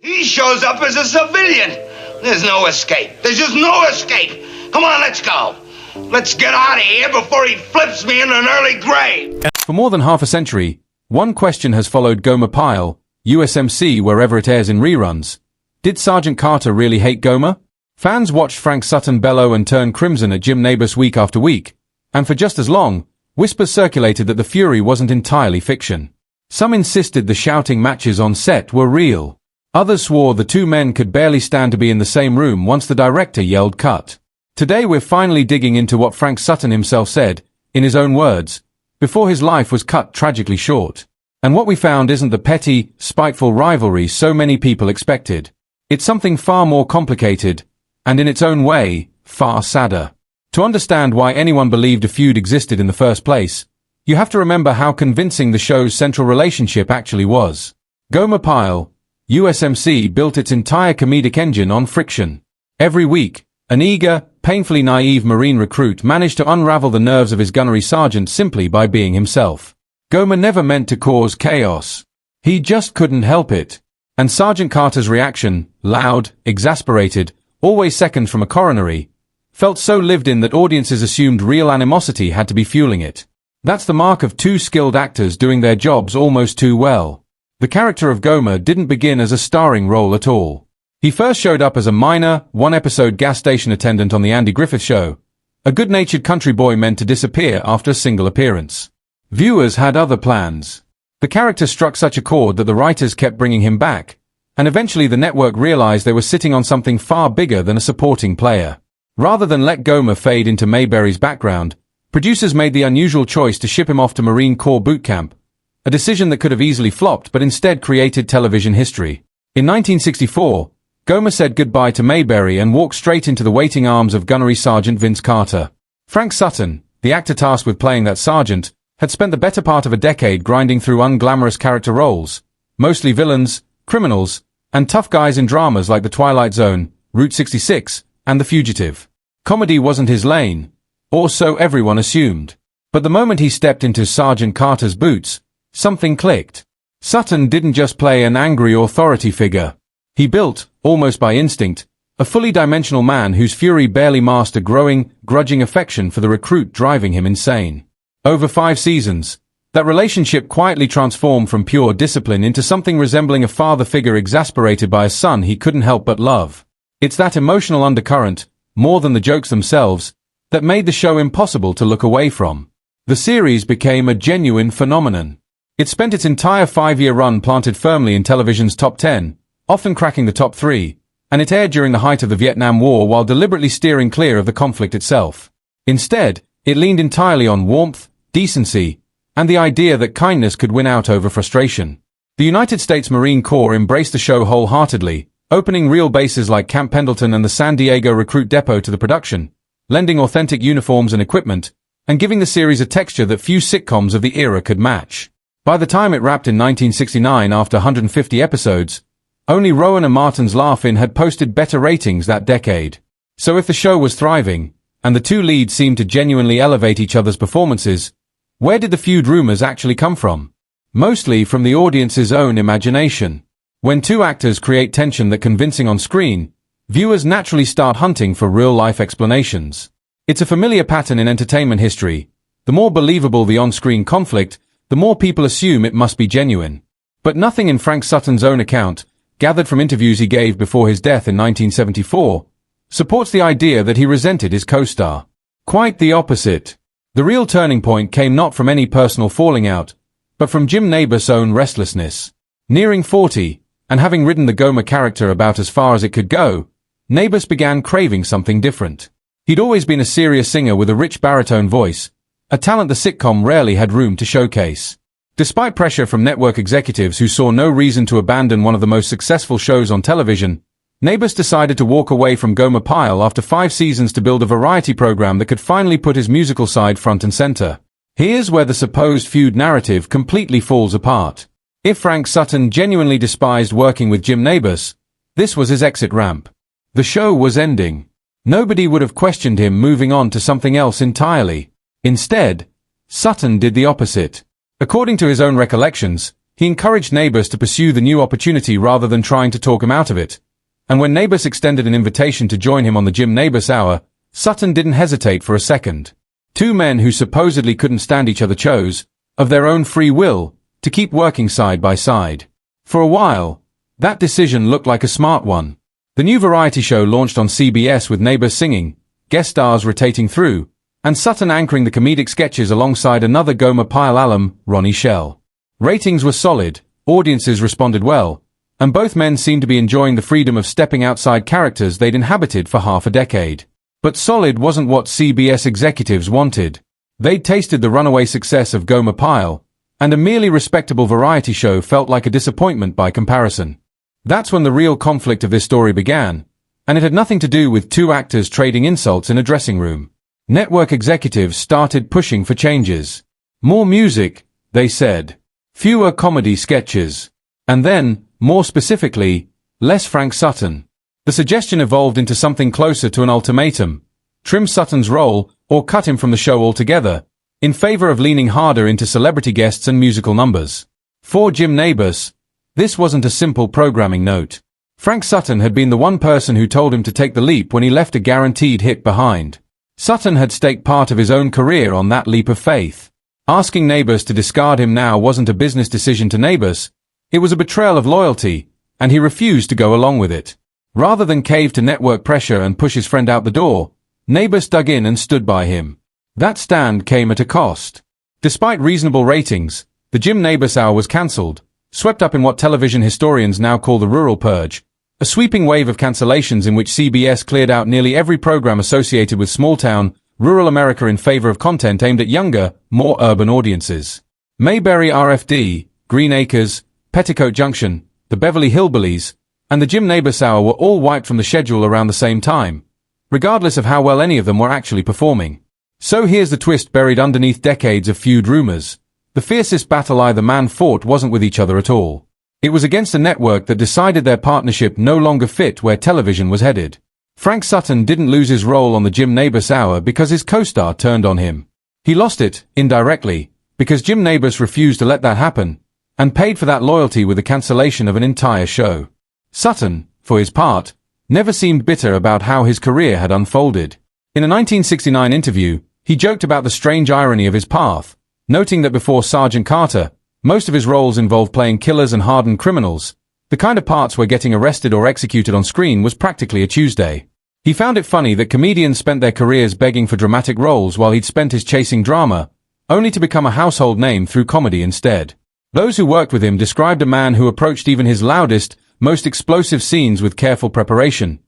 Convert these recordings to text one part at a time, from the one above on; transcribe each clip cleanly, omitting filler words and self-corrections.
He shows up as a civilian. There's no escape. There's just no escape. Come on, let's go. Let's get out of here before he flips me in an early grave. For more than half a century, one question has followed Gomer Pyle, U.S.M.C. wherever it airs in reruns. Did Sergeant Carter really hate Gomer? Fans watched Frank Sutton bellow and turn crimson at Jim Nabors week after week, and for just as long, whispers circulated that the fury wasn't entirely fiction. Some insisted the shouting matches on set were real. Others swore the two men could barely stand to be in the same room once the director yelled cut. Today we're finally digging into what Frank Sutton himself said, in his own words, before his life was cut tragically short. And what we found isn't the petty, spiteful rivalry so many people expected. It's something far more complicated, and in its own way, far sadder. To understand why anyone believed a feud existed in the first place, you have to remember how convincing the show's central relationship actually was. Gomer Pyle, U.S.M.C. built its entire comedic engine on friction. Every week, an eager, painfully naive Marine recruit managed to unravel the nerves of his gunnery sergeant simply by being himself. Gomer never meant to cause chaos. He just couldn't help it. And Sergeant Carter's reaction, loud, exasperated, always seconds from a coronary, felt so lived in that audiences assumed real animosity had to be fueling it. That's the mark of two skilled actors doing their jobs almost too well. The character of Gomer didn't begin as a starring role at all. He first showed up as a minor, one-episode gas station attendant on The Andy Griffith Show, a good-natured country boy meant to disappear after a single appearance. Viewers had other plans. The character struck such a chord that the writers kept bringing him back, and eventually the network realized they were sitting on something far bigger than a supporting player. Rather than let Gomer fade into Mayberry's background, producers made the unusual choice to ship him off to Marine Corps boot camp, a decision that could have easily flopped but instead created television history. In 1964, Gomer said goodbye to Mayberry and walked straight into the waiting arms of Gunnery Sergeant Vince Carter. Frank Sutton, the actor tasked with playing that sergeant, had spent the better part of a decade grinding through unglamorous character roles, mostly villains, criminals, and tough guys in dramas like The Twilight Zone, Route 66, and The Fugitive. Comedy wasn't his lane, or so everyone assumed. But the moment he stepped into Sergeant Carter's boots, something clicked. Sutton didn't just play an angry authority figure. He built, almost by instinct, a fully dimensional man whose fury barely masked a growing, grudging affection for the recruit driving him insane. Over 5 seasons, that relationship quietly transformed from pure discipline into something resembling a father figure exasperated by a son he couldn't help but love. It's that emotional undercurrent, more than the jokes themselves, that made the show impossible to look away from. The series became a genuine phenomenon. It spent its entire 5-year run planted firmly in television's top 10, often cracking the top 3, and it aired during the height of the Vietnam War while deliberately steering clear of the conflict itself. Instead, it leaned entirely on warmth, decency, and the idea that kindness could win out over frustration. The United States Marine Corps embraced the show wholeheartedly, opening real bases like Camp Pendleton and the San Diego Recruit Depot to the production, lending authentic uniforms and equipment, and giving the series a texture that few sitcoms of the era could match. By the time it wrapped in 1969 after 150 episodes, only Rowan and Martin's Laugh-In had posted better ratings that decade. So if the show was thriving, and the two leads seemed to genuinely elevate each other's performances, where did the feud rumors actually come from? Mostly from the audience's own imagination. When two actors create tension that convincing on screen, viewers naturally start hunting for real-life explanations. It's a familiar pattern in entertainment history. The more believable the on-screen conflict, the more people assume it must be genuine. But nothing in Frank Sutton's own account, gathered from interviews he gave before his death in 1974, supports the idea that he resented his co-star. Quite the opposite. The real turning point came not from any personal falling out, but from Jim Nabors' own restlessness. Nearing 40, and having ridden the Gomer character about as far as it could go, Nabors began craving something different. He'd always been a serious singer with a rich baritone voice, a talent the sitcom rarely had room to showcase. Despite pressure from network executives who saw no reason to abandon one of the most successful shows on television, Nabors decided to walk away from Gomer Pyle after 5 seasons to build a variety program that could finally put his musical side front and center. Here's where the supposed feud narrative completely falls apart. If Frank Sutton genuinely despised working with Jim Nabors, this was his exit ramp. The show was ending. Nobody would have questioned him moving on to something else entirely. Instead, Sutton did the opposite. According to his own recollections, He encouraged Nabors to pursue the new opportunity rather than trying to talk him out of it. And when Nabors extended an invitation to join him on the Jim Nabors Hour, Sutton didn't hesitate for a second. Two men who supposedly couldn't stand each other chose, of their own free will, to keep working side by side. For a while, that decision looked like a smart one. The new variety show launched on CBS with Nabors singing, guest stars rotating through, and Sutton anchoring the comedic sketches alongside another Gomer Pyle alum, Ronnie Shell. Ratings were solid, audiences responded well, and both men seemed to be enjoying the freedom of stepping outside characters they'd inhabited for half a decade. But solid wasn't what CBS executives wanted. They'd tasted the runaway success of Gomer Pyle, and a merely respectable variety show felt like a disappointment by comparison. That's when the real conflict of this story began, and it had nothing to do with two actors trading insults in a dressing room. Network executives started pushing for changes. More music, they said. Fewer comedy sketches. And then, more specifically, less Frank Sutton. The suggestion evolved into something closer to an ultimatum. Trim Sutton's role, or cut him from the show altogether, in favor of leaning harder into celebrity guests and musical numbers. For Jim Nabors, this wasn't a simple programming note. Frank Sutton had been the one person who told him to take the leap when he left a guaranteed hit behind. Sutton had staked part of his own career on that leap of faith. Asking Nabors to discard him now wasn't a business decision to Nabors, it was a betrayal of loyalty, and he refused to go along with it. Rather than cave to network pressure and push his friend out the door, Nabors dug in and stood by him. That stand came at a cost. Despite reasonable ratings, the Jim Nabors Hour was cancelled, swept up in what television historians now call the rural purge, a sweeping wave of cancellations in which CBS cleared out nearly every program associated with small-town, rural America in favor of content aimed at younger, more urban audiences. Mayberry RFD, Green Acres, Petticoat Junction, the Beverly Hillbillies, and the Jim Nabors Hour were all wiped from the schedule around the same time, regardless of how well any of them were actually performing. So here's the twist buried underneath decades of feud rumors. The fiercest battle either man fought wasn't with each other at all. It was against a network that decided their partnership no longer fit where television was headed. Frank Sutton didn't lose his role on the Jim Nabors Hour because his co-star turned on him. He lost it, indirectly, because Jim Nabors refused to let that happen, and paid for that loyalty with the cancellation of an entire show. Sutton, for his part, never seemed bitter about how his career had unfolded. In a 1969 interview, he joked about the strange irony of his path, noting that before Sergeant Carter, most of his roles involved playing killers and hardened criminals, the kind of parts where getting arrested or executed on screen was practically a Tuesday. He found it funny that comedians spent their careers begging for dramatic roles while he'd spent his chasing drama, only to become a household name through comedy instead. Those who worked with him described a man who approached even his loudest, most explosive scenes with careful preparation,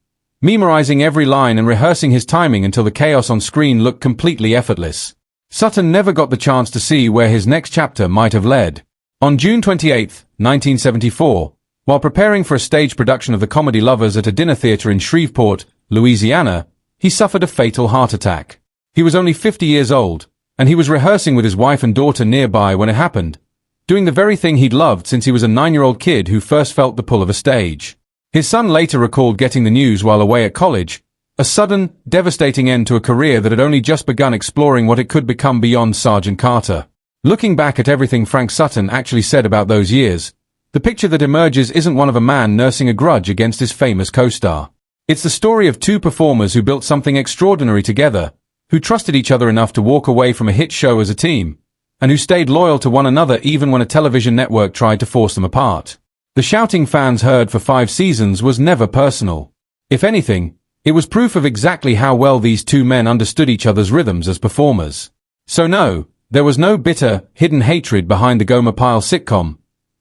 memorizing every line and rehearsing his timing until the chaos on screen looked completely effortless. Sutton never got the chance to see where his next chapter might have led. On June 28, 1974, while preparing for a stage production of The Comedy Lovers at a dinner theater in Shreveport, Louisiana, he suffered a fatal heart attack. He was only 50 years old, and he was rehearsing with his wife and daughter nearby when it happened, doing the very thing he'd loved since he was a 9-year-old kid who first felt the pull of a stage. His son later recalled getting the news while away at college, a sudden, devastating end to a career that had only just begun exploring what it could become beyond Sergeant Carter. Looking back at everything Frank Sutton actually said about those years, the picture that emerges isn't one of a man nursing a grudge against his famous co-star. It's the story of two performers who built something extraordinary together, who trusted each other enough to walk away from a hit show as a team, and who stayed loyal to one another even when a television network tried to force them apart. The shouting fans heard for 5 seasons was never personal. If anything, it was proof of exactly how well these two men understood each other's rhythms as performers. So no, there was no bitter, hidden hatred behind the Gomer Pyle sitcom.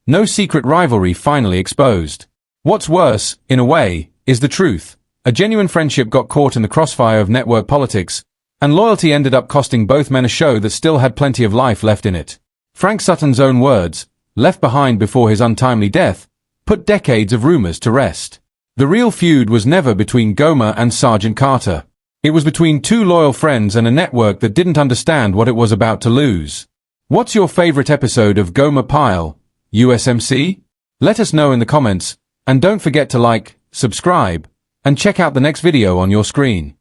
No secret rivalry finally exposed. What's worse, in a way, is the truth. A genuine friendship got caught in the crossfire of network politics, and loyalty ended up costing both men a show that still had plenty of life left in it. Frank Sutton's own words, left behind before his untimely death, put decades of rumors to rest. The real feud was never between Gomer and Sergeant Carter. It was between two loyal friends and a network that didn't understand what it was about to lose. What's your favorite episode of Gomer Pyle, U.S.M.C? Let us know in the comments, and don't forget to like, subscribe, and check out the next video on your screen.